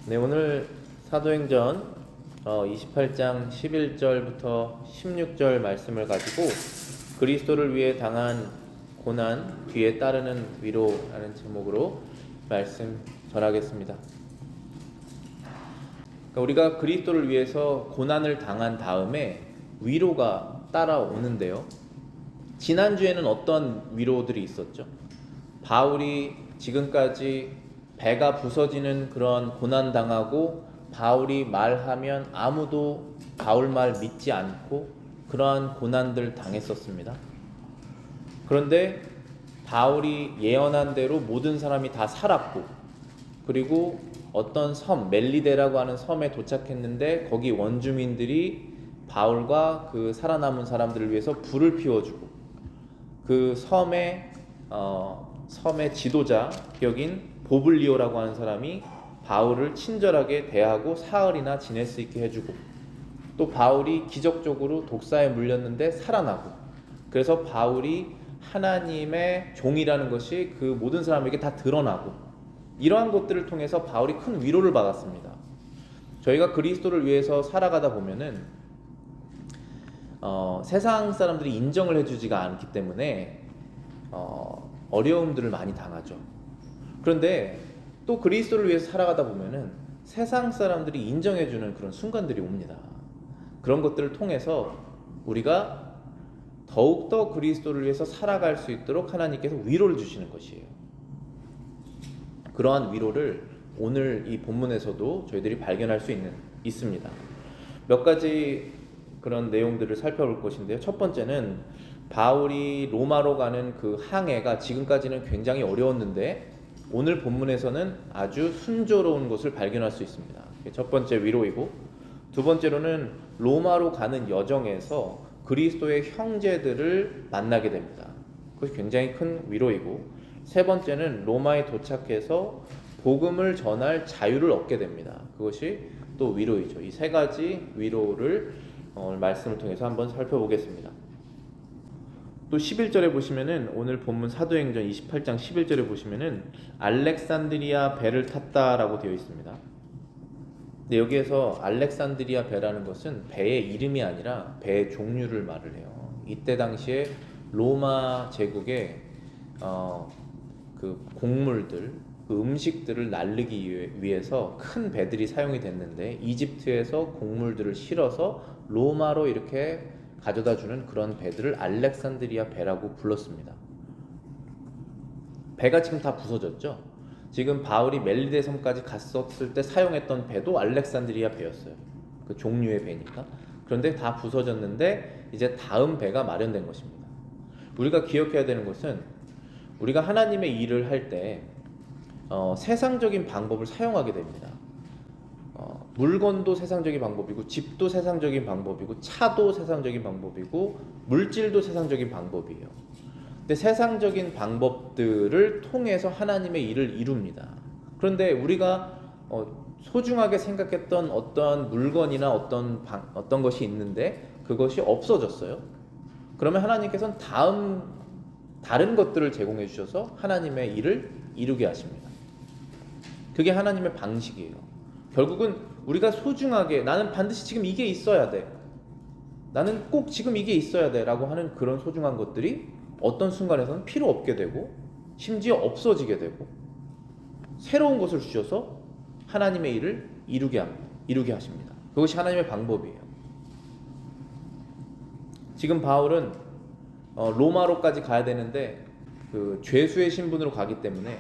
네, 오늘 사도행전 28장 11절부터 16절 말씀을 가지고 그리스도를 위해 당한 고난 뒤에 따르는 위로라는 제목으로 말씀 전하겠습니다. 그러니까 우리가 그리스도를 위해서 고난을 당한 다음에 위로가 따라오는데요. 지난주에는 어떤 위로들이 있었죠? 바울이 지금까지 배가 부서지는 그런 고난당하고 바울이 말하면 아무도 바울 말 믿지 않고 그러한 고난들 당했었습니다. 그런데 바울이 예언한 대로 모든 사람이 다 살았고, 그리고 어떤 섬 멜리데라고 하는 섬에 도착했는데 거기 원주민들이 바울과 그 살아남은 사람들을 위해서 불을 피워주고, 그 섬의 지도자 격인 보블리오라고 하는 사람이 바울을 친절하게 대하고 사흘이나 지낼 수 있게 해주고, 또 바울이 기적적으로 독사에 물렸는데 살아나고, 그래서 바울이 하나님의 종이라는 것이 그 모든 사람에게 다 드러나고, 이러한 것들을 통해서 바울이 큰 위로를 받았습니다. 저희가 그리스도를 위해서 살아가다 보면은 세상 사람들이 인정을 해주지가 않기 때문에 어려움들을 많이 당하죠. 그런데 또 그리스도를 위해서 살아가다 보면은 세상 사람들이 인정해주는 그런 순간들이 옵니다. 그런 것들을 통해서 우리가 더욱더 그리스도를 위해서 살아갈 수 있도록 하나님께서 위로를 주시는 것이에요. 그러한 위로를 오늘 이 본문에서도 저희들이 발견할 수 있습니다. 몇 가지 그런 내용들을 살펴볼 것인데요. 첫 번째는 바울이 로마로 가는 그 항해가 지금까지는 굉장히 어려웠는데 오늘 본문에서는 아주 순조로운 것을 발견할 수 있습니다. 첫 번째 위로이고, 두 번째로는 로마로 가는 여정에서 그리스도의 형제들을 만나게 됩니다. 그것이 굉장히 큰 위로이고, 세 번째는 로마에 도착해서 복음을 전할 자유를 얻게 됩니다. 그것이 또 위로이죠. 이 세 가지 위로를 오늘 말씀을 통해서 한번 살펴보겠습니다. 또 11절에 보시면은 오늘 본문 사도행전 28장 11절에 보시면은 알렉산드리아 배를 탔다라고 되어 있습니다. 근데 여기에서 알렉산드리아 배라는 것은 배의 이름이 아니라 배의 종류를 말을 해요. 이때 당시에 로마 제국의 그 곡물들, 그 음식들을 날르기 위해서 큰 배들이 사용이 됐는데 이집트에서 곡물들을 실어서 로마로 이렇게 가져다주는 그런 배들을 알렉산드리아 배라고 불렀습니다. 배가 지금 다 부서졌죠. 지금 바울이 멜리데 섬까지 갔었을 때 사용했던 배도 알렉산드리아 배였어요. 그 종류의 배니까. 그런데 다 부서졌는데 이제 다음 배가 마련된 것입니다. 우리가 기억해야 되는 것은 우리가 하나님의 일을 할 때 세상적인 방법을 사용하게 됩니다. 물건도 세상적인 방법이고, 집도 세상적인 방법이고, 차도 세상적인 방법이고, 물질도 세상적인 방법이에요. 근데 세상적인 방법들을 통해서 하나님의 일을 이룹니다. 그런데 우리가 소중하게 생각했던 어떤 물건이나 어떤 것이 있는데 그것이 없어졌어요. 그러면 하나님께서는 다른 것들을 제공해 주셔서 하나님의 일을 이루게 하십니다. 그게 하나님의 방식이에요. 결국은 우리가 소중하게 나는 반드시 지금 이게 있어야 돼, 나는 꼭 지금 이게 있어야 돼 라고 하는 그런 소중한 것들이 어떤 순간에서는 필요 없게 되고 심지어 없어지게 되고 새로운 것을 주셔서 하나님의 일을 이루게 하십니다. 그것이 하나님의 방법이에요. 지금 바울은 로마로까지 가야 되는데 그 죄수의 신분으로 가기 때문에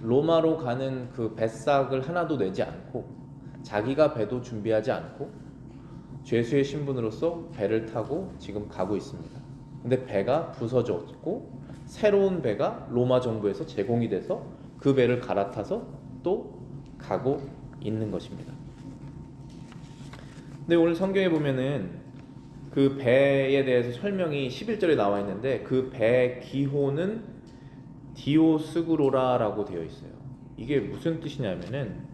로마로 가는 그 뱃삭을 하나도 내지 않고 자기가 배도 준비하지 않고 죄수의 신분으로서 배를 타고 지금 가고 있습니다. 근데 배가 부서졌고 새로운 배가 로마 정부에서 제공이 돼서 그 배를 갈아타서 또 가고 있는 것입니다. 근데 오늘 성경에 보면은 그 배에 대해서 설명이 11절에 나와 있는데 그 배 기호는 디오스그로라라고 되어 있어요. 이게 무슨 뜻이냐면은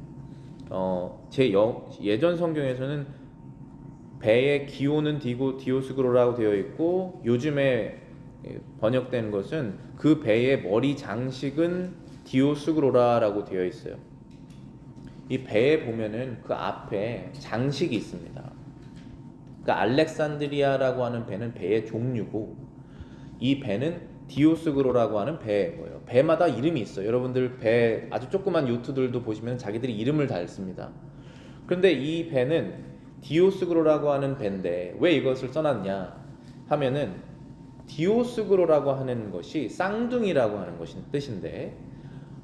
예전 성경에서는 배의 기호는 디오스그로라고 되어 있고, 요즘에 번역된 것은 그 배의 머리 장식은 디오스그로라라고 되어 있어요. 이 배에 보면은 그 앞에 장식이 있습니다. 그러니까 알렉산드리아라고 하는 배는 배의 종류고, 이 배는 디오스그로라고 하는 배예요. 배마다 이름이 있어요. 여러분들 배 아주 조그만 요트들도 보시면 자기들이 이름을 다 씁니다. 그런데 이 배는 디오스그로라고 하는 배인데 왜 이것을 써놨냐 하면은, 디오스그로라고 하는 것이 쌍둥이라고 하는 것이 뜻인데,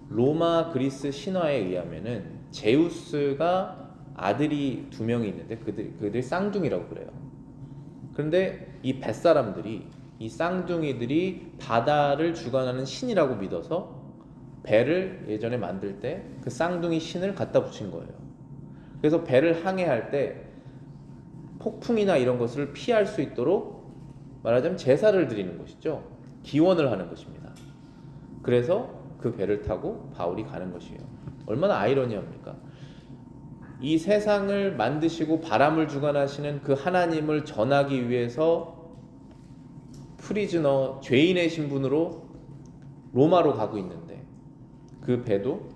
로마 그리스 신화에 의하면은 제우스가 아들이 2명이 있는데 그들이 쌍둥이라고 그래요. 그런데 이 뱃사람들이, 이 쌍둥이들이 바다를 주관하는 신이라고 믿어서 배를 예전에 만들 때 그 쌍둥이 신을 갖다 붙인 거예요. 그래서 배를 항해할 때 폭풍이나 이런 것을 피할 수 있도록 말하자면 제사를 드리는 것이죠. 기원을 하는 것입니다. 그래서 그 배를 타고 바울이 가는 것이에요. 얼마나 아이러니합니까? 이 세상을 만드시고 바람을 주관하시는 그 하나님을 전하기 위해서 프리즈너, 죄인의 신분으로 로마로 가고 있는데, 그 배도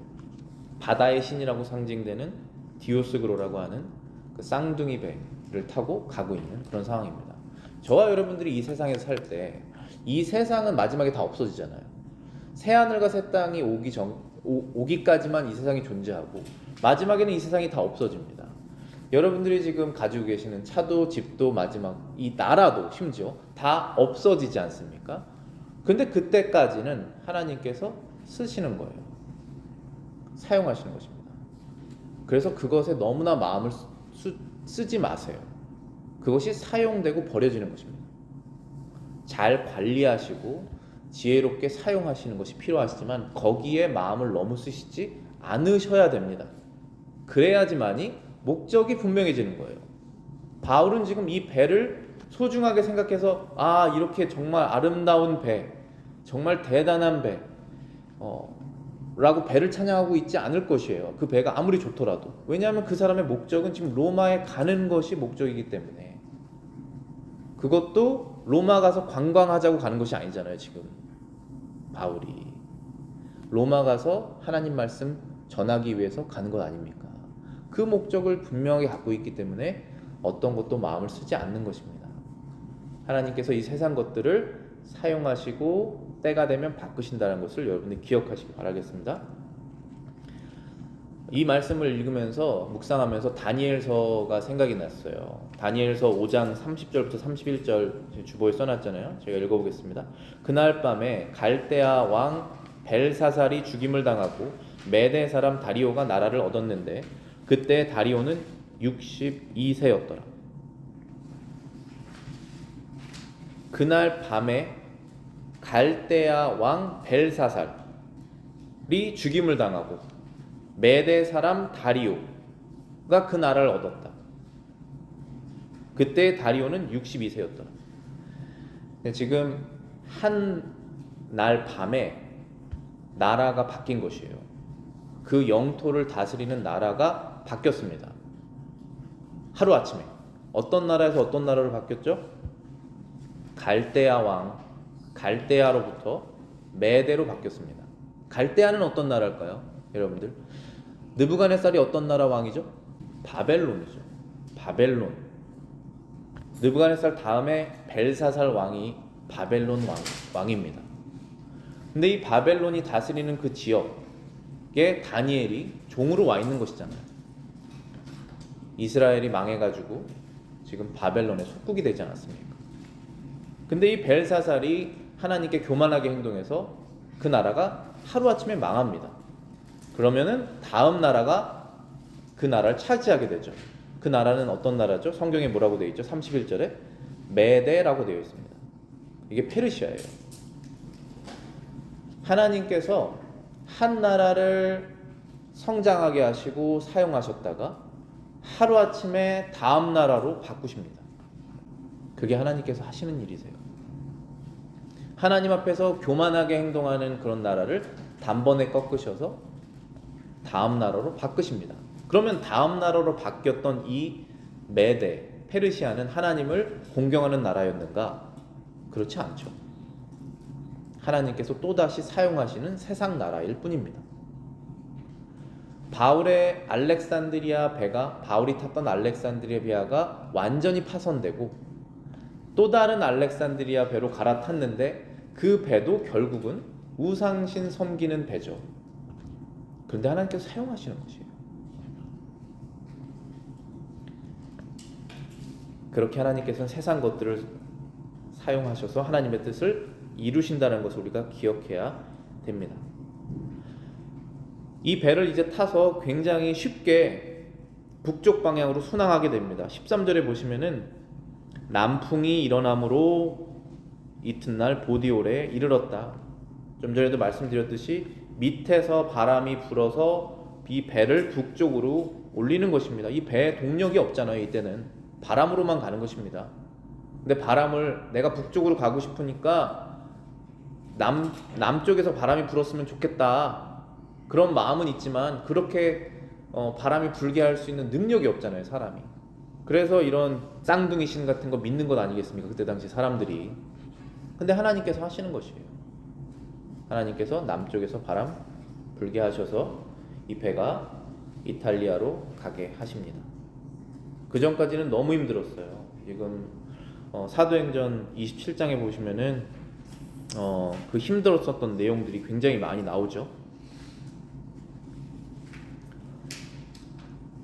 바다의 신이라고 상징되는 디오스그로라고 하는 그 쌍둥이 배를 타고 가고 있는 그런 상황입니다. 저와 여러분들이 이 세상에서 살 때 이 세상은 마지막에 다 없어지잖아요. 새 하늘과 새 땅이 오기까지만 이 세상이 존재하고 마지막에는 이 세상이 다 없어집니다. 여러분들이 지금 가지고 계시는 차도 집도 마지막 이 나라도 심지어 다 없어지지 않습니까? 근데 그때까지는 하나님께서 쓰시는 거예요. 사용하시는 것입니다. 그래서 그것에 너무나 마음을 쓰지 마세요. 그것이 사용되고 버려지는 것입니다. 잘 관리하시고 지혜롭게 사용하시는 것이 필요하시지만 거기에 마음을 너무 쓰시지 않으셔야 됩니다. 그래야지만이 목적이 분명해지는 거예요. 바울은 지금 이 배를 소중하게 생각해서 이렇게 정말 아름다운 배, 정말 대단한 배 라고 배를 찬양하고 있지 않을 것이에요. 그 배가 아무리 좋더라도. 왜냐하면 그 사람의 목적은 지금 로마에 가는 것이 목적이기 때문에. 그것도 로마 가서 관광하자고 가는 것이 아니잖아요. 지금 바울이 로마 가서 하나님 말씀 전하기 위해서 가는 것 아닙니까? 그 목적을 분명하게 갖고 있기 때문에 어떤 것도 마음을 쓰지 않는 것입니다. 하나님께서 이 세상 것들을 사용하시고 때가 되면 바꾸신다는 것을 여러분들이 기억하시기 바라겠습니다. 이 말씀을 읽으면서 묵상하면서 다니엘서가 생각이 났어요. 다니엘서 5장 30절부터 31절 주보에 써놨잖아요. 제가 읽어보겠습니다. 그날 밤에 갈대아 왕 벨사살이 죽임을 당하고 메대 사람 다리오가 나라를 얻었는데 그때 다리오는 62세였더라. 그날 밤에 갈대아 왕 벨사살이 죽임을 당하고 메대 사람 다리오가 그 나라를 얻었다. 그때 다리오는 62세였더라. 지금 한 날 밤에 나라가 바뀐 것이에요. 그 영토를 다스리는 나라가 바뀌었습니다. 하루아침에. 어떤 나라에서 어떤 나라로 바뀌었죠? 갈대아 왕, 갈대아로부터 메대로 바뀌었습니다. 갈대아는 어떤 나라일까요? 여러분들, 느부갓네살이 어떤 나라 왕이죠? 바벨론이죠. 바벨론. 느부갓네살 다음에 벨사살 왕이 바벨론 왕입니다. 근데 이 바벨론이 다스리는 그 지역에 다니엘이 종으로 와 있는 것이잖아요. 이스라엘이 망해가지고 지금 바벨론의 속국이 되지 않았습니까? 근데 이 벨사살이 하나님께 교만하게 행동해서 그 나라가 하루아침에 망합니다. 그러면은 다음 나라가 그 나라를 차지하게 되죠. 그 나라는 어떤 나라죠? 성경에 뭐라고 되어 있죠? 31절에 메대라고 되어 있습니다. 이게 페르시아예요. 하나님께서 한 나라를 성장하게 하시고 사용하셨다가 하루아침에 다음 나라로 바꾸십니다. 그게 하나님께서 하시는 일이세요. 하나님 앞에서 교만하게 행동하는 그런 나라를 단번에 꺾으셔서 다음 나라로 바꾸십니다. 그러면 다음 나라로 바뀌었던 이 메대, 페르시아는 하나님을 공경하는 나라였는가? 그렇지 않죠. 하나님께서 또다시 사용하시는 세상 나라일 뿐입니다. 바울의 알렉산드리아 배가 바울이 탔던 알렉산드리아 배가 완전히 파손되고 또 다른 알렉산드리아 배로 갈아탔는데 그 배도 결국은 우상신 섬기는 배죠. 그런데 하나님께서 사용하시는 것이에요. 그렇게 하나님께서는 세상 것들을 사용하셔서 하나님의 뜻을 이루신다는 것을 우리가 기억해야 됩니다. 이 배를 이제 타서 굉장히 쉽게 북쪽 방향으로 순항하게 됩니다. 13절에 보시면은 남풍이 일어나므로 이튿날 보디올에 이르렀다. 좀 전에도 말씀드렸듯이 밑에서 바람이 불어서 이 배를 북쪽으로 올리는 것입니다. 이 배에 동력이 없잖아요. 이때는 바람으로만 가는 것입니다. 근데 바람을 내가 북쪽으로 가고 싶으니까 남쪽에서 바람이 불었으면 좋겠다. 그런 마음은 있지만 그렇게 바람이 불게 할 수 있는 능력이 없잖아요, 사람이. 그래서 이런 쌍둥이 신 같은 거 믿는 것 아니겠습니까? 그때 당시 사람들이. 근데 하나님께서 하시는 것이에요. 하나님께서 남쪽에서 바람 불게 하셔서 이 배가 이탈리아로 가게 하십니다. 그 전까지는 너무 힘들었어요. 지금 사도행전 27장에 보시면은 그 힘들었었던 내용들이 굉장히 많이 나오죠.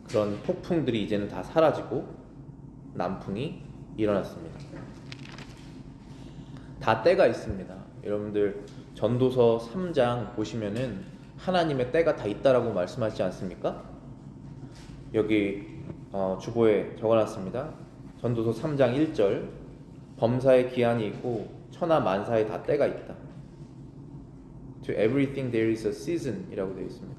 그런 폭풍들이 이제는 다 사라지고 남풍이 일어났습니다. 다 때가 있습니다. 여러분들 전도서 3장 보시면은 하나님의 때가 다 있다라고 말씀하시지 않습니까? 여기 주보에 적어놨습니다. 전도서 3장 1절 범사에 기한이 있고 천하 만사에 다 때가 있다. To everything there is a season 이라고 되어 있습니다.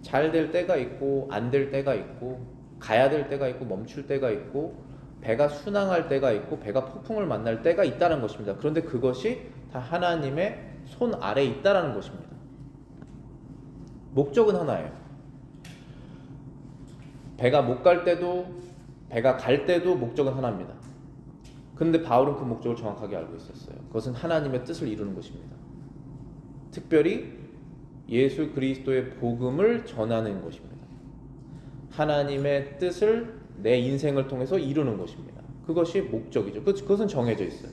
잘 될 때가 있고 안 될 때가 있고 가야 될 때가 있고 멈출 때가 있고 배가 순항할 때가 있고 배가 폭풍을 만날 때가 있다는 것입니다. 그런데 그것이 다 하나님의 손 아래에 있다는 것입니다. 목적은 하나예요. 배가 못 갈 때도 배가 갈 때도 목적은 하나입니다. 그런데 바울은 그 목적을 정확하게 알고 있었어요. 그것은 하나님의 뜻을 이루는 것입니다. 특별히 예수 그리스도의 복음을 전하는 것입니다. 하나님의 뜻을 내 인생을 통해서 이루는 것입니다. 그것이 목적이죠. 그것은 정해져 있어요.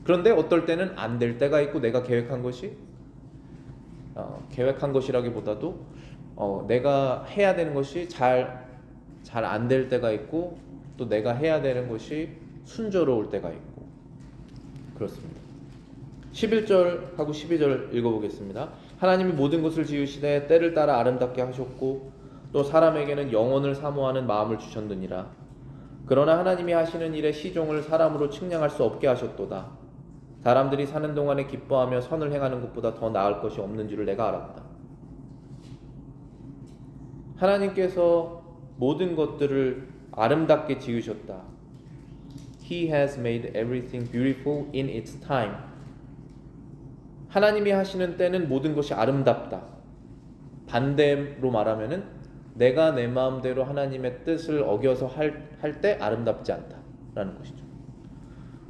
그런데 어떨 때는 안 될 때가 있고 내가 계획한 것이 계획한 것이라기보다도 내가 해야 되는 것이 잘 안 될 때가 있고 또 내가 해야 되는 것이 순조로울 때가 있고 그렇습니다. 11절하고 12절 읽어보겠습니다. 하나님이 모든 것을 지으시되 때를 따라 아름답게 하셨고 또 사람에게는 영원을 사모하는 마음을 주셨느니라. 그러나 하나님이 하시는 일의 시종을 사람으로 측량할 수 없게 하셨도다. 사람들이 사는 동안에 기뻐하며 선을 행하는 것보다 더 나을 것이 없는 줄을 내가 알았다. 하나님께서 모든 것들을 아름답게 지으셨다. He has made everything beautiful in its time. 하나님이 하시는 때는 모든 것이 아름답다. 반대로 말하면은 내가 내 마음대로 하나님의 뜻을 어겨서 할 때 아름답지 않다라는 것이죠.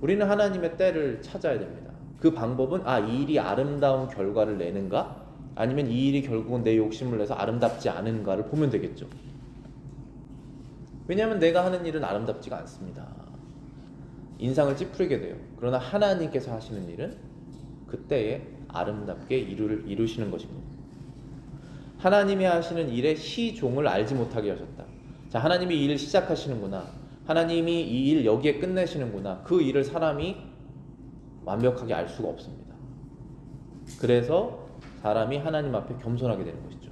우리는 하나님의 때를 찾아야 됩니다. 그 방법은 이 일이 아름다운 결과를 내는가? 아니면 이 일이 결국은 내 욕심을 내서 아름답지 않은가를 보면 되겠죠. 왜냐하면 내가 하는 일은 아름답지가 않습니다. 인상을 찌푸리게 돼요. 그러나 하나님께서 하시는 일은 그때에 아름답게 이루시는 것입니다. 하나님이 하시는 일의 시종을 알지 못하게 하셨다. 자, 하나님이 이 일을 시작하시는구나. 하나님이 이 일 여기에 끝내시는구나. 그 일을 사람이 완벽하게 알 수가 없습니다. 그래서 사람이 하나님 앞에 겸손하게 되는 것이죠.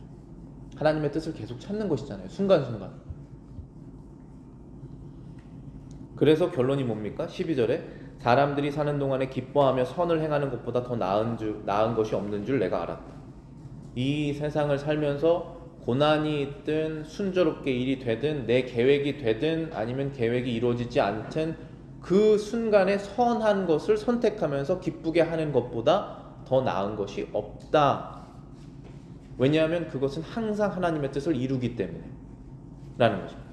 하나님의 뜻을 계속 찾는 것이잖아요. 순간순간. 그래서 결론이 뭡니까? 12절에 사람들이 사는 동안에 기뻐하며 선을 행하는 것보다 더 나은 것이 없는 줄 내가 알았다. 이 세상을 살면서 고난이 있든 순조롭게 일이 되든 내 계획이 되든 아니면 계획이 이루어지지 않든 그 순간에 선한 것을 선택하면서 기쁘게 하는 것보다 더 나은 것이 없다. 왜냐하면 그것은 항상 하나님의 뜻을 이루기 때문에 라는 것입니다.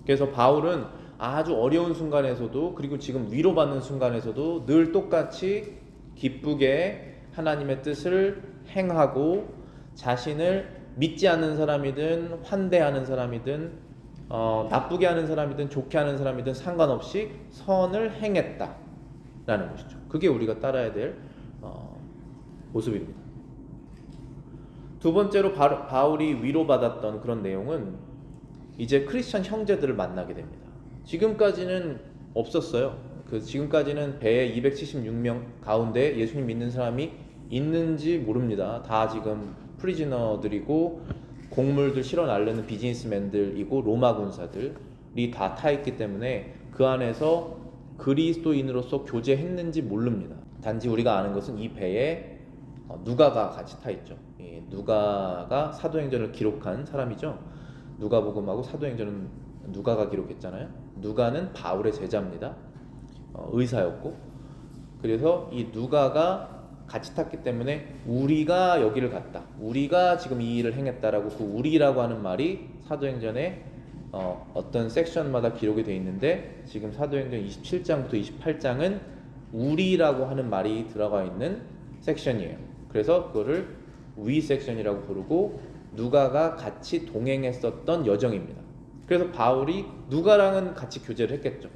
그래서 바울은 아주 어려운 순간에서도 그리고 지금 위로받는 순간에서도 늘 똑같이 기쁘게 하나님의 뜻을 행하고 자신을 믿지 않는 사람이든 환대하는 사람이든 나쁘게 하는 사람이든 좋게 하는 사람이든 상관없이 선을 행했다라는 것이죠. 그게 우리가 따라야 될 모습입니다. 두 번째로 바울이 위로받았던 그런 내용은 이제 크리스천 형제들을 만나게 됩니다. 지금까지는 없었어요. 지금까지는 배에 276명 가운데 예수님 믿는 사람이 있는지 모릅니다. 다 지금 프리즈너들이고 곡물들 실어 나르는 비즈니스맨들이고 로마 군사들이 다 타 있기 때문에 그 안에서 그리스도인으로서 교제했는지 모릅니다. 단지 우리가 아는 것은 이 배에 누가가 같이 타 있죠. 누가가 사도행전을 기록한 사람이죠. 누가복음하고 사도행전은 누가가 기록했잖아요. 누가는 바울의 제자입니다. 의사였고, 그래서 이 누가가 같이 탔기 때문에 우리가 여기를 갔다, 우리가 지금 이 일을 행했다라고, 그 우리라고 하는 말이 사도행전에 어떤 섹션마다 기록이 되어 있는데, 지금 사도행전 27장부터 28장은 우리라고 하는 말이 들어가 있는 섹션이에요. 그래서 그거를 위 섹션이라고 부르고, 누가가 같이 동행했었던 여정입니다. 그래서 바울이 누가랑은 같이 교제를 했겠죠.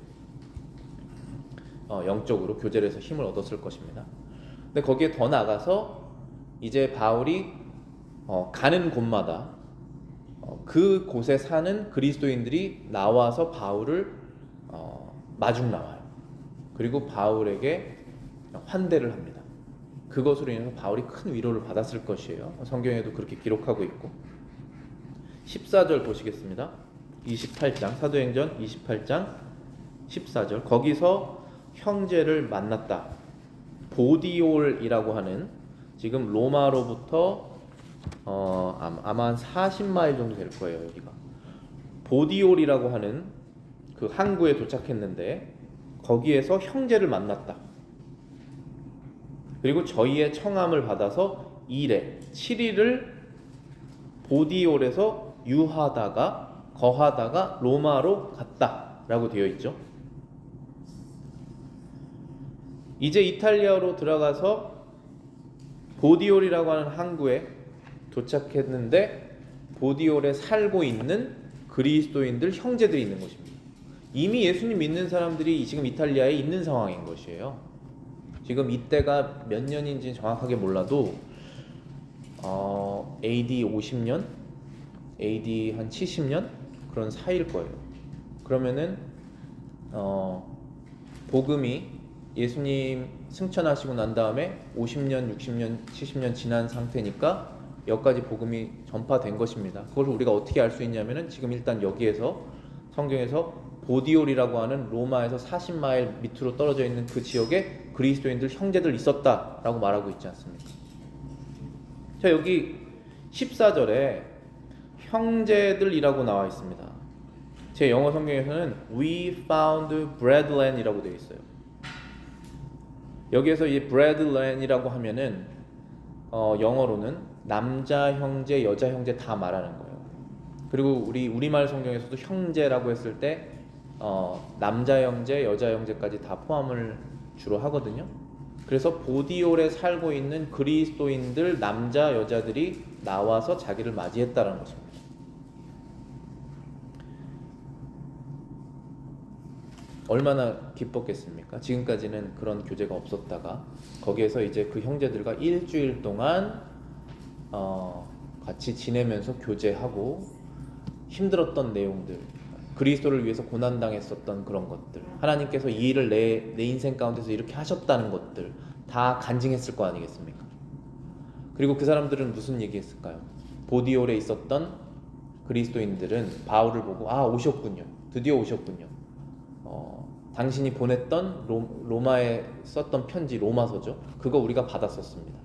영적으로 교제를 해서 힘을 얻었을 것입니다. 근데 거기에 더 나가서 이제 바울이 가는 곳마다 그 곳에 사는 그리스도인들이 나와서 바울을 마중 나와요. 그리고 바울에게 환대를 합니다. 그것으로 인해서 바울이 큰 위로를 받았을 것이에요. 성경에도 그렇게 기록하고 있고. 14절 보시겠습니다. 28장 사도행전 28장 14절 거기서 형제를 만났다. 보디올이라고 하는, 지금 로마로부터 아마 한 40마일 정도 될 거예요. 여기가 보디올이라고 하는 그 항구에 도착했는데 거기에서 형제를 만났다. 그리고 저희의 청함을 받아서 7일을 보디올에서 거하다가 로마로 갔다라고 되어 있죠. 이제 이탈리아로 들어가서 보디올이라고 하는 항구에 도착했는데 보디올에 살고 있는 그리스도인들 형제들이 있는 것입니다. 이미 예수님 믿는 사람들이 지금 이탈리아에 있는 상황인 것이에요. 지금 이때가 몇 년인지 정확하게 몰라도 AD 50년, AD 한 70년 그런 사이일 거예요. 그러면은 복음이 예수님 승천하시고 난 다음에 50년, 60년, 70년 지난 상태니까 여기까지 복음이 전파된 것입니다. 그걸 우리가 어떻게 알 수 있냐면은 지금 일단 여기에서 성경에서 보디올이라고 하는 로마에서 40마일 밑으로 떨어져 있는 그 지역에 그리스도인들 형제들 있었다라고 말하고 있지 않습니까? 자, 여기 14절에 형제들이라고 나와 있습니다. 제 영어 성경에서는 We found brethren 이라고 되어 있어요. 여기에서 이 brethren 이라고 하면은 영어로는 남자 형제, 여자 형제 다 말하는 거예요. 그리고 우리말 성경에서도 형제라고 했을 때 남자 형제, 여자 형제까지 다 포함을 주로 하거든요. 그래서 보디올에 살고 있는 그리스도인들 남자, 여자들이 나와서 자기를 맞이했다는 것입니다. 얼마나 기뻤겠습니까? 지금까지는 그런 교제가 없었다가 거기에서 이제 그 형제들과 일주일 동안 같이 지내면서 교제하고 힘들었던 내용들, 그리스도를 위해서 고난당했었던 그런 것들, 하나님께서 이 일을 내 인생 가운데서 이렇게 하셨다는 것들 다 간증했을 거 아니겠습니까? 그리고 그 사람들은 무슨 얘기했을까요? 보디올에 있었던 그리스도인들은 바울을 보고 오셨군요. 드디어 오셨군요. 당신이 보냈던 로마에 썼던 편지, 로마서죠. 그거 우리가 받았었습니다.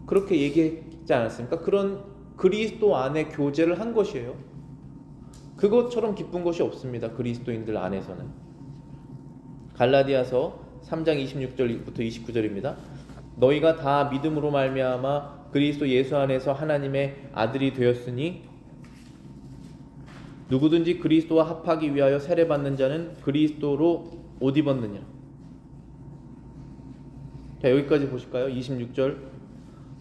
그렇게 얘기했지 않았습니까? 그런 그리스도 안에 교제를 한 것이에요. 그것처럼 기쁜 것이 없습니다. 그리스도인들 안에서는. 갈라디아서 3장 26절부터 29절입니다. 너희가 다 믿음으로 말미암아 그리스도 예수 안에서 하나님의 아들이 되었으니 누구든지 그리스도와 합하기 위하여 세례받는 자는 그리스도로 옷 입었느냐. 자, 여기까지 보실까요? 26절.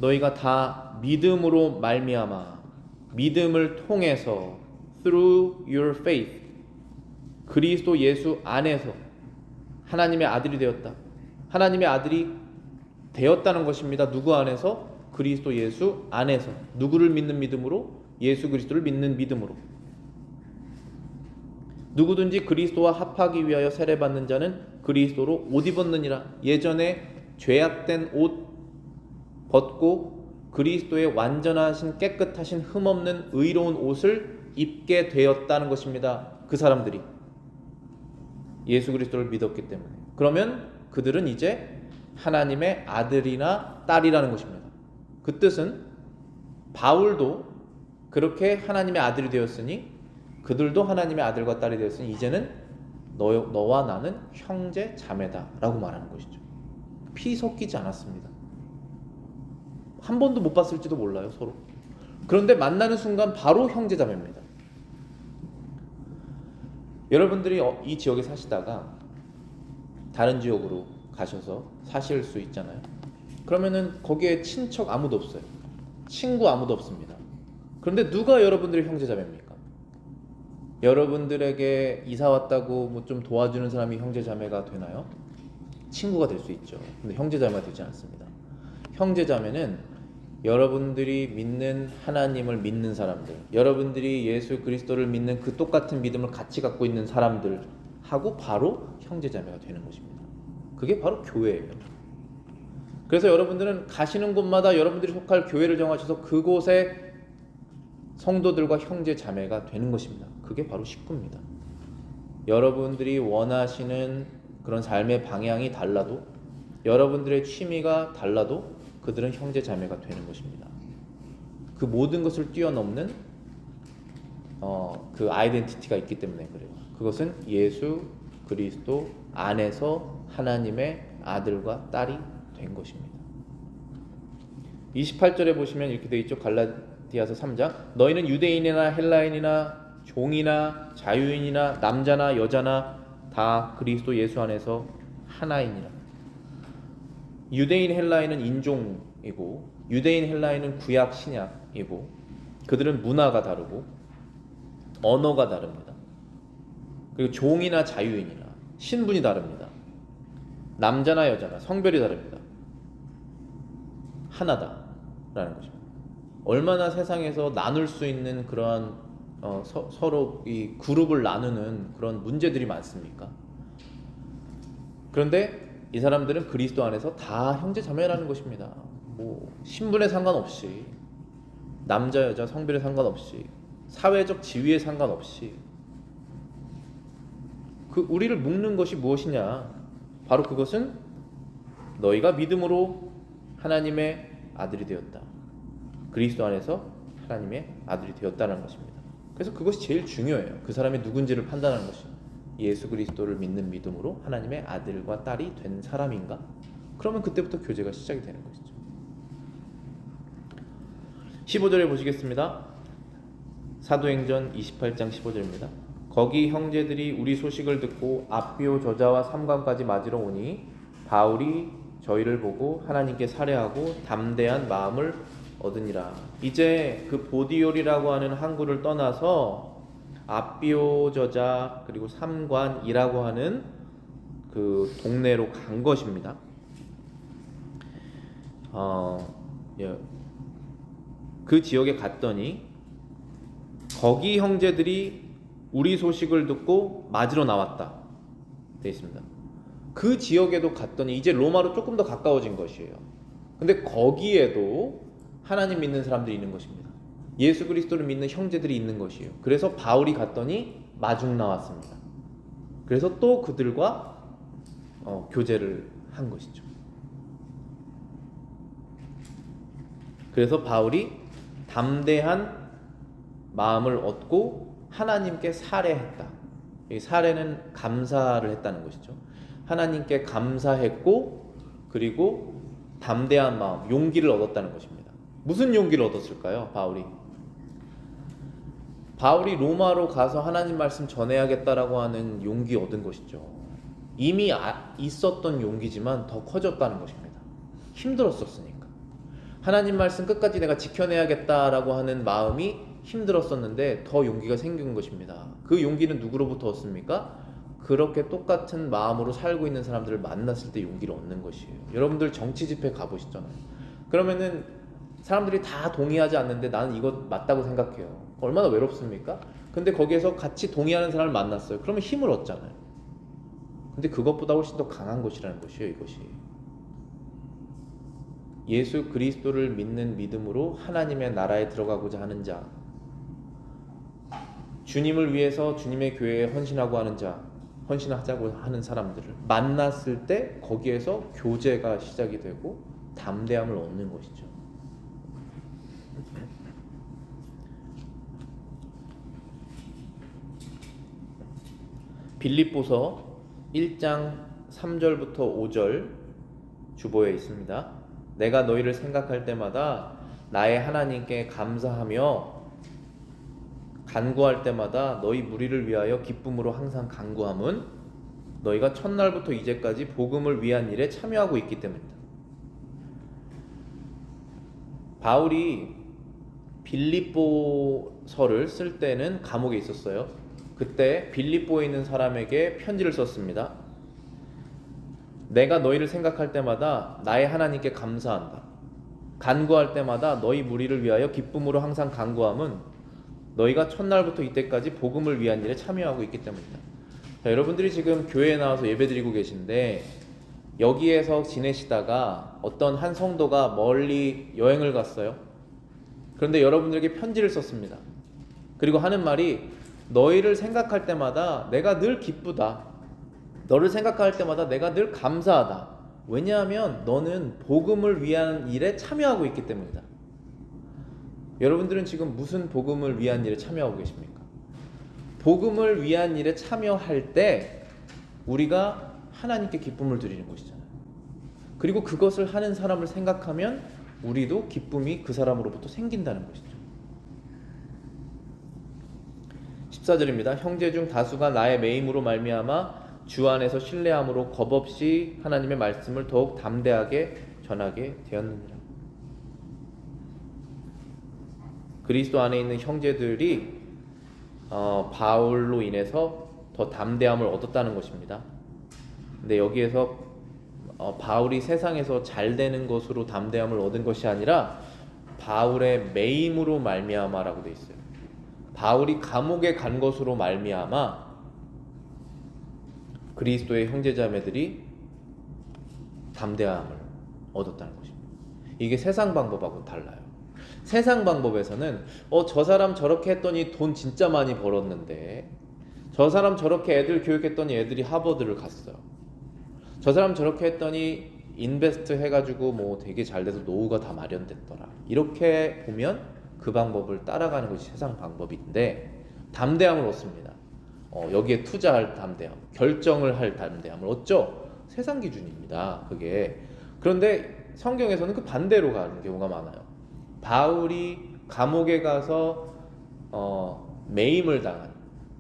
너희가 다 믿음으로 말미암아, 믿음을 통해서 through your faith, 그리스도 예수 안에서 하나님의 아들이 되었다. 하나님의 아들이 되었다는 것입니다. 누구 안에서? 그리스도 예수 안에서. 누구를 믿는 믿음으로? 예수 그리스도를 믿는 믿음으로. 누구든지 그리스도와 합하기 위하여 세례받는 자는 그리스도로 옷 입었느니라. 예전에 죄악된 옷 벗고 그리스도의 완전하신 깨끗하신 흠없는 의로운 옷을 입게 되었다는 것입니다. 그 사람들이 예수 그리스도를 믿었기 때문에. 그러면 그들은 이제 하나님의 아들이나 딸이라는 것입니다. 그 뜻은 바울도 그렇게 하나님의 아들이 되었으니 그들도 하나님의 아들과 딸이 되었으니 이제는 너와 나는 형제 자매다 라고 말하는 것이죠. 피 섞이지 않았습니다. 한 번도 못 봤을지도 몰라요, 서로. 그런데 만나는 순간 바로 형제 자매입니다. 여러분들이 이 지역에 사시다가 다른 지역으로 가셔서 사실 수 있잖아요. 그러면은 거기에 친척 아무도 없어요. 친구 아무도 없습니다. 그런데 누가 여러분들의 형제 자매입니까? 여러분들에게 이사 왔다고 뭐 좀 도와주는 사람이 형제 자매가 되나요? 친구가 될 수 있죠. 근데 형제 자매가 되지 않습니다. 형제 자매는 여러분들이 믿는 하나님을 믿는 사람들, 여러분들이 예수 그리스도를 믿는 그 똑같은 믿음을 같이 갖고 있는 사람들하고 바로 형제 자매가 되는 것입니다. 그게 바로 교회예요. 그래서 여러분들은 가시는 곳마다 여러분들이 속할 교회를 정하셔서 그곳에 성도들과 형제 자매가 되는 것입니다. 그게 바로 식구입니다. 여러분들이 원하시는 그런 삶의 방향이 달라도, 여러분들의 취미가 달라도 그들은 형제 자매가 되는 것입니다. 그 모든 것을 뛰어넘는 그 아이덴티티가 있기 때문에 그래요. 그것은 예수 그리스도 안에서 하나님의 아들과 딸이 된 것입니다. 28절에 보시면 이렇게 되어 있죠. 갈라디아서 3장. 너희는 유대인이나 헬라인이나 종이나 자유인이나 남자나 여자나 다 그리스도 예수 안에서 하나이니라. 유대인 헬라인은 인종이고 유대인 헬라인은 구약 신약이고 그들은 문화가 다르고 언어가 다릅니다. 그리고 종이나 자유인이나 신분이 다릅니다. 남자나 여자나 성별이 다릅니다. 하나다라는 것입니다. 얼마나 세상에서 나눌 수 있는 그러한 서로 이 그룹을 나누는 그런 문제들이 많습니까? 그런데 이 사람들은 그리스도 안에서 다 형제 자매라는 것입니다. 뭐 신분에 상관없이, 남자 여자 성별에 상관없이, 사회적 지위에 상관없이 그 우리를 묶는 것이 무엇이냐? 바로 그것은 너희가 믿음으로 하나님의 아들이 되었다. 그리스도 안에서 하나님의 아들이 되었다는 것입니다. 그래서 그것이 제일 중요해요. 그 사람이 누군지를 판단하는 것이. 예수 그리스도를 믿는 믿음으로 하나님의 아들과 딸이 된 사람인가? 그러면 그때부터 교제가 시작이 되는 것이죠. 15절에 보시겠습니다. 사도행전 28장 15절입니다. 거기 형제들이 우리 소식을 듣고 아비오 저자와 삼관까지 맞으러 오니 바울이 저희를 보고 하나님께 살해하고 담대한 마음을 얻으니라. 이제 그 보디올이라고 하는 항구를 떠나서 아비오 저자 그리고 삼관이라고 하는 그 동네로 간 것입니다. 그 지역에 갔더니 거기 형제들이 우리 소식을 듣고 맞으러 나왔다 되어 있습니다. 그 지역에도 갔더니 이제 로마로 조금 더 가까워진 것이에요. 근데 거기에도 하나님 믿는 사람들이 있는 것입니다. 예수 그리스도를 믿는 형제들이 있는 것이에요. 그래서 바울이 갔더니 마중 나왔습니다. 그래서 또 그들과 교제를 한 것이죠. 그래서 바울이 담대한 마음을 얻고 하나님께 살해했다. 이 살해는 감사를 했다는 것이죠. 하나님께 감사했고 그리고 담대한 마음, 용기를 얻었다는 것입니다. 무슨 용기를 얻었을까요? 바울이 로마로 가서 하나님 말씀 전해야겠다라고 하는 용기 얻은 것이죠. 이미 있었던 용기지만 더 커졌다는 것입니다. 힘들었었으니까. 하나님 말씀 끝까지 내가 지켜내야겠다라고 하는 마음이 힘들었었는데 더 용기가 생긴 것입니다. 그 용기는 누구로부터 얻습니까? 그렇게 똑같은 마음으로 살고 있는 사람들을 만났을 때 용기를 얻는 것이에요. 여러분들 정치 집회 가보시잖아요. 그러면은 사람들이 다 동의하지 않는데 나는 이것 맞다고 생각해요. 얼마나 외롭습니까? 근데 거기에서 같이 동의하는 사람을 만났어요. 그러면 힘을 얻잖아요. 근데 그것보다 훨씬 더 강한 것이라는 것이에요, 이것이. 예수 그리스도를 믿는 믿음으로 하나님의 나라에 들어가고자 하는 자, 주님을 위해서 주님의 교회에 헌신하고 하는 자, 헌신하자고 하는 사람들을 만났을 때 거기에서 교제가 시작이 되고 담대함을 얻는 것이죠. 빌립보서 1장 3절부터 5절 주보에 있습니다. 내가 너희를 생각할 때마다 나의 하나님께 감사하며 간구할 때마다 너희 무리를 위하여 기쁨으로 항상 간구함은 너희가 첫날부터 이제까지 복음을 위한 일에 참여하고 있기 때문이다. 바울이 빌립보서를 쓸 때는 감옥에 있었어요. 그때 빌립보에 있는 사람에게 편지를 썼습니다. 내가 너희를 생각할 때마다 나의 하나님께 감사한다. 간구할 때마다 너희 무리를 위하여 기쁨으로 항상 간구함은 너희가 첫날부터 이때까지 복음을 위한 일에 참여하고 있기 때문이다. 자, 여러분들이 지금 교회에 나와서 예배드리고 계신데 여기에서 지내시다가 어떤 한 성도가 멀리 여행을 갔어요. 그런데 여러분들에게 편지를 썼습니다. 그리고 하는 말이 너희를 생각할 때마다 내가 늘 기쁘다. 너를 생각할 때마다 내가 늘 감사하다. 왜냐하면 너는 복음을 위한 일에 참여하고 있기 때문이다. 여러분들은 지금 무슨 복음을 위한 일에 참여하고 계십니까? 복음을 위한 일에 참여할 때 우리가 하나님께 기쁨을 드리는 것이잖아요. 그리고 그것을 하는 사람을 생각하면 우리도 기쁨이 그 사람으로부터 생긴다는 것이죠. 14절입니다. 형제 중 다수가 나의 매임으로 말미암아 주 안에서 신뢰함으로 겁없이 하나님의 말씀을 더욱 담대하게 전하게 되었느니라. 그리스도 안에 있는 형제들이 바울로 인해서 더 담대함을 얻었다는 것입니다. 근데 여기에서 바울이 세상에서 잘 되는 것으로 담대함을 얻은 것이 아니라 바울의 매임으로 말미암아라고 되어 있어요. 바울이 감옥에 간 것으로 말미암아 그리스도의 형제자매들이 담대함을 얻었다는 것입니다. 이게 세상 방법하고 달라요. 세상 방법에서는 저 사람 저렇게 했더니 돈 진짜 많이 벌었는데, 저 사람 저렇게 애들 교육했더니 애들이 하버드를 갔어요. 저 사람 저렇게 했더니 인베스트 해가지고 뭐 되게 잘 돼서 노후가 다 마련됐더라. 이렇게 보면 그 방법을 따라가는 것이 세상 방법인데 담대함을 얻습니다. 여기에 투자할 담대함, 결정을 할 담대함을 얻죠. 세상 기준입니다. 그게. 그런데 성경에서는 그 반대로 가는 경우가 많아요. 바울이 감옥에 가서 매임을 당한,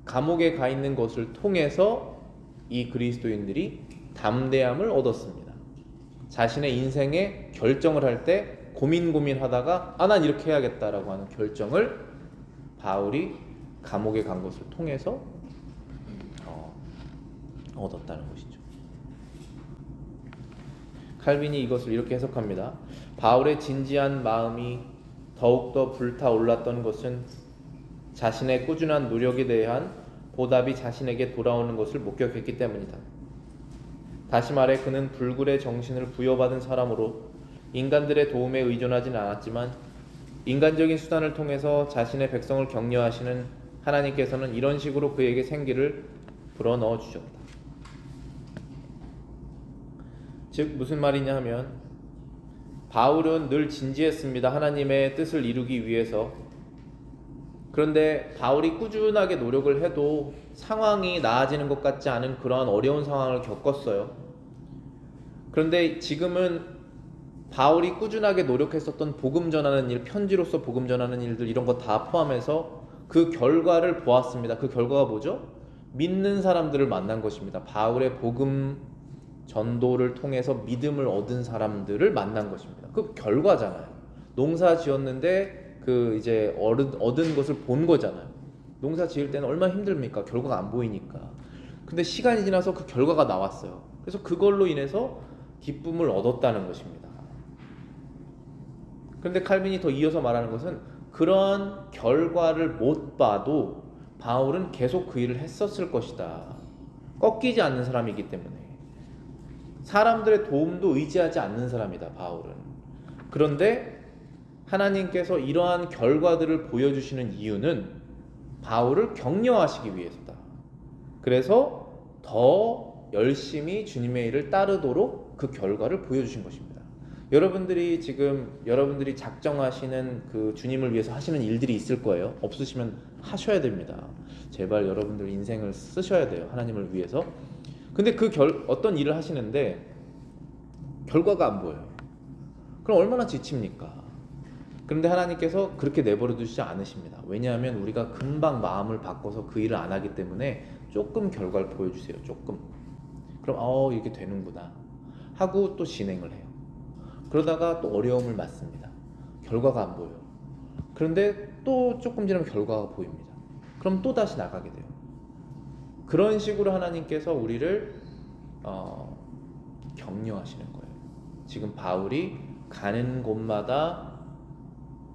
감옥에 가 있는 것을 통해서 이 그리스도인들이 담대함을 얻었습니다. 자신의 인생에 결정을 할 때 고민하다가 난 이렇게 해야겠다라고 하는 결정을 바울이 감옥에 간 것을 통해서 얻었다는 것이죠. 칼빈이 이것을 이렇게 해석합니다. 바울의 진지한 마음이 더욱더 불타올랐던 것은 자신의 꾸준한 노력에 대한 보답이 자신에게 돌아오는 것을 목격했기 때문이다. 다시 말해 그는 불굴의 정신을 부여받은 사람으로 인간들의 도움에 의존하진 않았지만 인간적인 수단을 통해서 자신의 백성을 격려하시는 하나님께서는 이런 식으로 그에게 생기를 불어넣어 주셨다. 즉 무슨 말이냐 하면 바울은 늘 진지했습니다. 하나님의 뜻을 이루기 위해서. 그런데 바울이 꾸준하게 노력을 해도 상황이 나아지는 것 같지 않은 그러한 어려운 상황을 겪었어요. 그런데 지금은 바울이 꾸준하게 노력했었던 복음 전하는 일, 편지로서 복음 전하는 일들 이런 거 다 포함해서 그 결과를 보았습니다. 그 결과가 뭐죠? 믿는 사람들을 만난 것입니다. 바울의 복음 전도를 통해서 믿음을 얻은 사람들을 만난 것입니다. 그 결과잖아요. 농사 지었는데 그 이제 얻은 것을 본 거잖아요. 농사 지을 때는 얼마나 힘듭니까? 결과가 안 보이니까. 근데 시간이 지나서 그 결과가 나왔어요. 그래서 그걸로 인해서 기쁨을 얻었다는 것입니다. 그런데 칼빈이 더 이어서 말하는 것은 그런 결과를 못 봐도 바울은 계속 그 일을 했었을 것이다. 꺾이지 않는 사람이기 때문에. 사람들의 도움도 의지하지 않는 사람이다, 바울은. 그런데 하나님께서 이러한 결과들을 보여주시는 이유는 바울을 격려하시기 위해서다. 그래서 더 열심히 주님의 일을 따르도록 그 결과를 보여주신 것입니다. 여러분들이 작정하시는 그 주님을 위해서 하시는 일들이 있을 거예요. 없으시면 하셔야 됩니다. 제발 여러분들 인생을 쓰셔야 돼요. 하나님을 위해서. 근데 어떤 일을 하시는데 결과가 안 보여요. 그럼 얼마나 지칩니까? 그런데 하나님께서 그렇게 내버려 두시지 않으십니다. 왜냐하면 우리가 금방 마음을 바꿔서 그 일을 안 하기 때문에 조금 결과를 보여주세요. 조금. 그럼 이렇게 되는구나 하고 또 진행을 해요. 그러다가 또 어려움을 맞습니다. 결과가 안 보여요. 그런데 또 조금 지나면 결과가 보입니다. 그럼 또 다시 나가게 돼요. 그런 식으로 하나님께서 우리를 격려하시는 거예요. 지금 바울이 가는 곳마다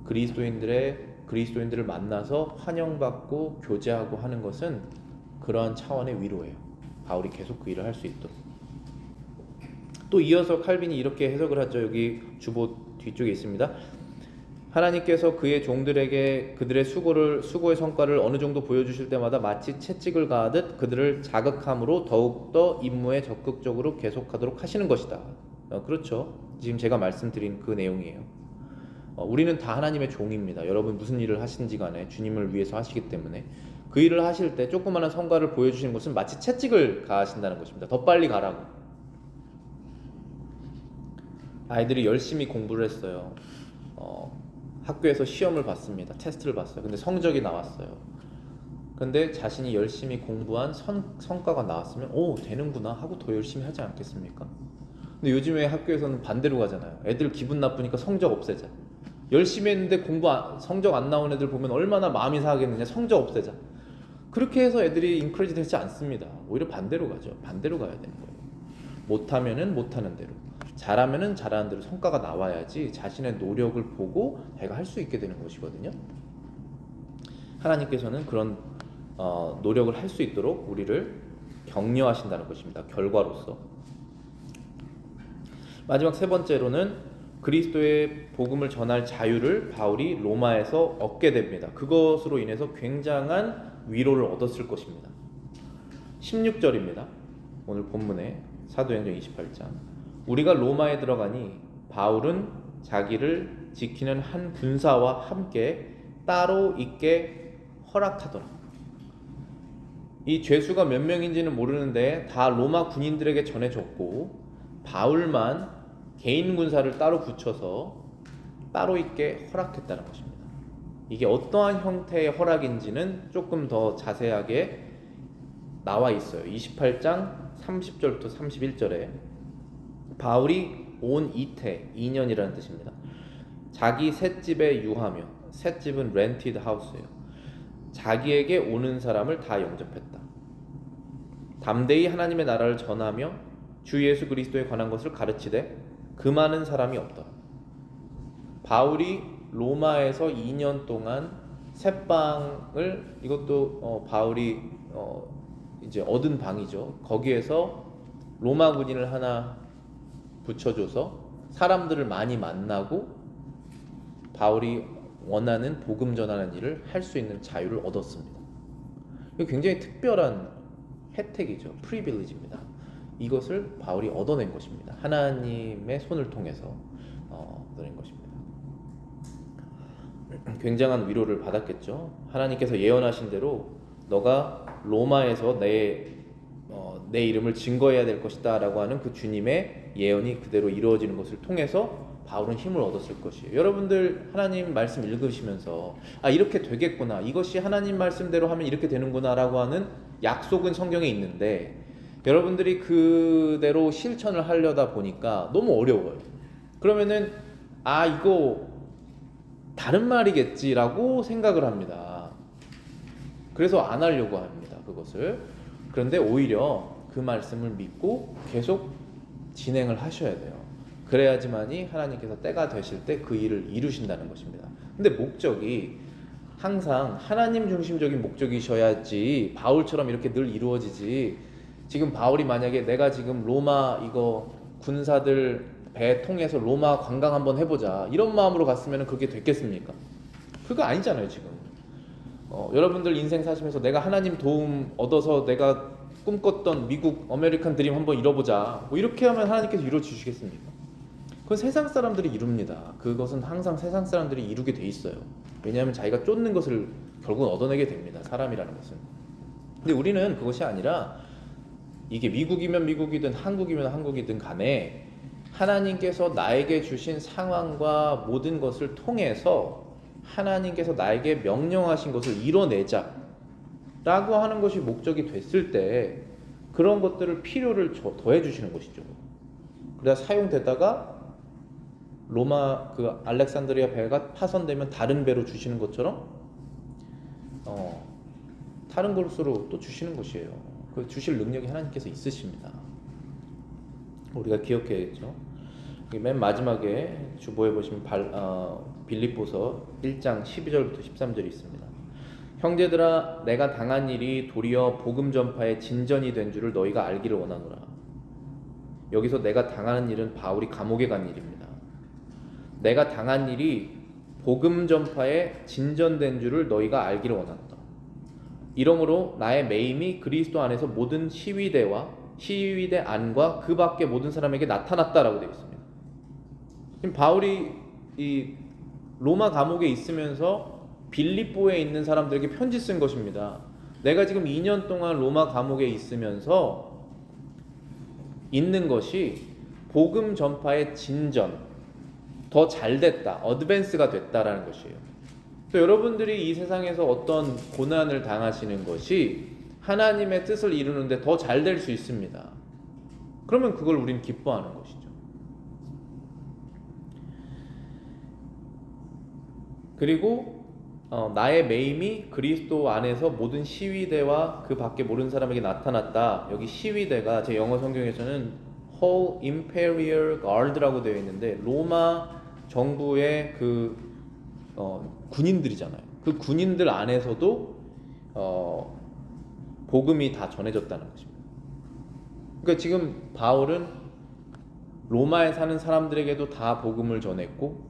그리스도인들을 만나서 환영받고 교제하고 하는 것은 그러한 차원의 위로예요. 바울이 계속 그 일을 할 수 있도록. 또 이어서 칼빈이 이렇게 해석을 하죠. 여기 주보 뒤쪽에 있습니다. 하나님께서 그의 종들에게 그들의 수고의 성과를 어느 정도 보여주실 때마다 마치 채찍을 가하듯 그들을 자극함으로 더욱더 임무에 적극적으로 계속하도록 하시는 것이다. 그렇죠. 지금 제가 말씀드린 그 내용이에요. 우리는 다 하나님의 종입니다. 여러분 무슨 일을 하시는지 간에 주님을 위해서 하시기 때문에 그 일을 하실 때 조그마한 성과를 보여주시는 것은 마치 채찍을 가하신다는 것입니다. 더 빨리 가라고. 아이들이 열심히 공부를 했어요. 학교에서 시험을 봤습니다. 테스트를 봤어요. 근데 성적이 나왔어요. 근데 자신이 열심히 공부한 성과가 나왔으면 되는구나 하고 더 열심히 하지 않겠습니까? 근데 요즘에 학교에서는 반대로 가잖아요. 애들 기분 나쁘니까 성적 없애자. 열심히 했는데 성적 안 나온 애들 보면 얼마나 마음이 상하겠느냐. 성적 없애자. 그렇게 해서 애들이 인커리지 되지 않습니다. 오히려 반대로 가죠. 반대로 가야 되는 거예요. 못하면은 못하는 대로, 잘하면은 잘하는 대로 성과가 나와야지 자신의 노력을 보고 자기가 할 수 있게 되는 것이거든요. 하나님께서는 그런 노력을 할 수 있도록 우리를 격려하신다는 것입니다. 결과로서. 마지막 세 번째로는 그리스도의 복음을 전할 자유를 바울이 로마에서 얻게 됩니다. 그것으로 인해서 굉장한 위로를 얻었을 것입니다. 16절입니다. 오늘 본문의 사도행전 28장. 우리가 로마에 들어가니 바울은 자기를 지키는 한 군사와 함께 따로 있게 허락하더라. 이 죄수가 몇 명인지는 모르는데 다 로마 군인들에게 전해졌고 바울만 개인 군사를 따로 붙여서 따로 있게 허락했다는 것입니다. 이게 어떠한 형태의 허락인지는 조금 더 자세하게 나와 있어요. 28장 30절부터 31절에 바울이 온 이태, 2년이라는 뜻입니다. 자기 셋집에 유하며, 셋집은 렌티드 하우스예요. 자기에게 오는 사람을 다 영접했다. 담대히 하나님의 나라를 전하며 주 예수 그리스도에 관한 것을 가르치되 그 많은 사람이 없더라. 바울이 로마에서 2년 동안 셋방을, 이것도 바울이 이제 얻은 방이죠. 거기에서 로마 군인을 하나 붙여줘서 사람들을 많이 만나고 바울이 원하는 복음 전하는 일을 할 수 있는 자유를 얻었습니다. 이거 굉장히 특별한 혜택이죠. 프리빌리지입니다. 이것을 바울이 얻어낸 것입니다. 하나님의 손을 통해서 얻어낸 것입니다. 굉장한 위로를 받았겠죠. 하나님께서 예언하신 대로 너가 로마에서 내 이름을 증거해야 될 것이다 라고 하는 그 주님의 예언이 그대로 이루어지는 것을 통해서 바울은 힘을 얻었을 것이에요. 여러분들 하나님 말씀 읽으시면서 이렇게 되겠구나, 이것이 하나님 말씀대로 하면 이렇게 되는구나 라고 하는 약속은 성경에 있는데 여러분들이 그대로 실천을 하려다 보니까 너무 어려워요. 그러면은 이거 다른 말이겠지라고 생각을 합니다. 그래서 안 하려고 합니다. 그것을. 그런데 오히려 그 말씀을 믿고 계속 진행을 하셔야 돼요. 그래야지만이 하나님께서 때가 되실 때 그 일을 이루신다는 것입니다. 근데 목적이 항상 하나님 중심적인 목적이셔야지 바울처럼 이렇게 늘 이루어지지. 지금 바울이 만약에 내가 지금 로마 이거 군사들 배 통해서 로마 관광 한번 해보자 이런 마음으로 갔으면 그게 됐겠습니까? 그거 아니잖아요 지금. 여러분들 인생 사시면서 내가 하나님 도움 얻어서 내가 꿈꿨던 미국 아메리칸 드림 한번 이뤄보자 뭐 이렇게 하면 하나님께서 이루어주시겠습니까? 그건 세상 사람들이 이룹니다. 그것은 항상 세상 사람들이 이루게 돼 있어요. 왜냐하면 자기가 쫓는 것을 결국은 얻어내게 됩니다. 사람이라는 것은. 근데 우리는 그것이 아니라 이게 미국이면 미국이든 한국이면 한국이든 간에 하나님께서 나에게 주신 상황과 모든 것을 통해서 하나님께서 나에게 명령하신 것을 이뤄내자 라고 하는 것이 목적이 됐을 때 그런 것들을 필요를 더해 주시는 것이죠. 그래야 사용되다가 로마 그 알렉산드리아 배가 파손되면 다른 배로 주시는 것처럼 다른 것으로 또 주시는 것이에요. 그 주실 능력이 하나님께서 있으십니다. 우리가 기억해야겠죠. 맨 마지막에 주보에 보시면 빌립보서 1장 12절부터 13절이 있습니다. 형제들아 내가 당한 일이 도리어 복음 전파의 진전이 된 줄을 너희가 알기를 원하노라. 여기서 내가 당하는 일은 바울이 감옥에 간 일입니다. 내가 당한 일이 복음 전파에 진전된 줄을 너희가 알기를 원한다. 이러므로 나의 매임이 그리스도 안에서 모든 시위대 안과 그 밖의 모든 사람에게 나타났다라고 되어 있습니다. 지금 바울이 이 로마 감옥에 있으면서 빌립보에 있는 사람들에게 편지 쓴 것입니다. 내가 지금 2년 동안 로마 감옥에 있으면서 있는 것이 복음 전파의 진전, 더 잘됐다, 어드밴스가 됐다라는 것이에요. 또 여러분들이 이 세상에서 어떤 고난을 당하시는 것이 하나님의 뜻을 이루는데 더 잘 될 수 있습니다. 그러면 그걸 우린 기뻐하는 것이죠. 그리고 나의 매임이 그리스도 안에서 모든 시위대와 그 밖에 모르는 사람에게 나타났다. 여기 시위대가 제 영어 성경에서는 Whole Imperial Guard라고 되어 있는데 로마 정부의 그 군인들이잖아요. 그 군인들 안에서도 복음이 다 전해졌다는 것입니다. 그러니까 지금 바울은 로마에 사는 사람들에게도 다 복음을 전했고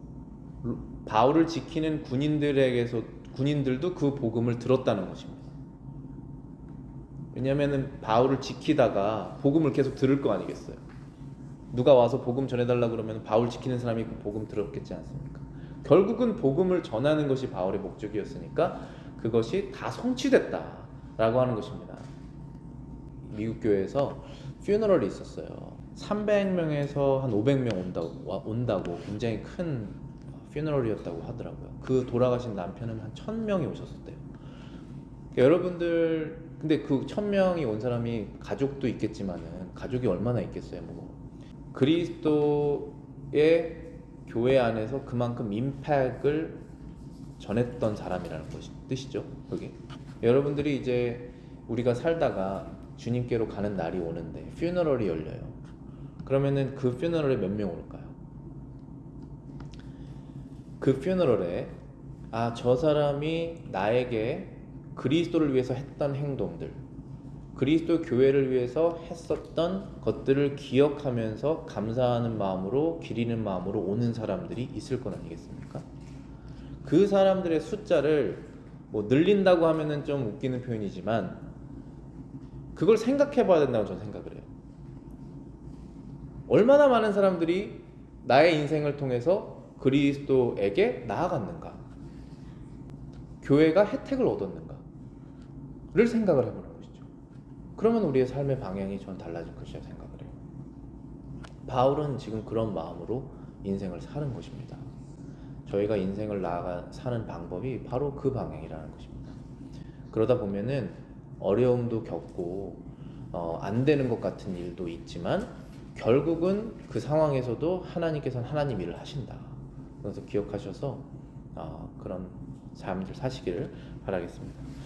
바울을 지키는 군인들도 그 복음을 들었다는 것입니다. 왜냐하면 바울을 지키다가 복음을 계속 들을 거 아니겠어요. 누가 와서 복음 전해달라 그러면 바울 지키는 사람이 그 복음 들었겠지 않습니까? 결국은 복음을 전하는 것이 바울의 목적이었으니까 그것이 다 성취됐다라고 하는 것입니다. 미국 교회에서 퓨너럴이 있었어요. 300명에서 한 500명 온다고 굉장히 큰 퓨너럴이었다고 하더라고요. 그 돌아가신 남편은 한 1000명이 오셨었대요. 그러니까 여러분들 근데 그 1000명이 온 사람이 가족도 있겠지만은 가족이 얼마나 있겠어요. 뭐 그리스도의 교회 안에서 그만큼 임팩을 전했던 사람이라는 것이 뜻이죠. 그게 여러분들이 이제 우리가 살다가 주님께로 가는 날이 오는데 퓨너럴이 열려요. 그러면은 그 퓨너럴에 몇 명 올까요? 그 퓨너럴에 저 사람이 나에게 그리스도를 위해서 했던 행동들, 그리스도 교회를 위해서 했었던 것들을 기억하면서 감사하는 마음으로 기리는 마음으로 오는 사람들이 있을 건 아니겠습니까? 그 사람들의 숫자를 뭐 늘린다고 하면은 좀 웃기는 표현이지만 그걸 생각해 봐야 된다고 저는 생각을 해요. 얼마나 많은 사람들이 나의 인생을 통해서 그리스도에게 나아갔는가, 교회가 혜택을 얻었는가를 생각을 해보는 것이죠. 그러면 우리의 삶의 방향이 전 달라질 것이라 생각을 해요. 바울은 지금 그런 마음으로 인생을 사는 것입니다. 저희가 인생을 사는 방법이 바로 그 방향이라는 것입니다. 그러다 보면은 어려움도 겪고 안 되는 것 같은 일도 있지만 결국은 그 상황에서도 하나님께서는 하나님 일을 하신다. 그래서 기억하셔서 그런 삶들 사시기를 바라겠습니다.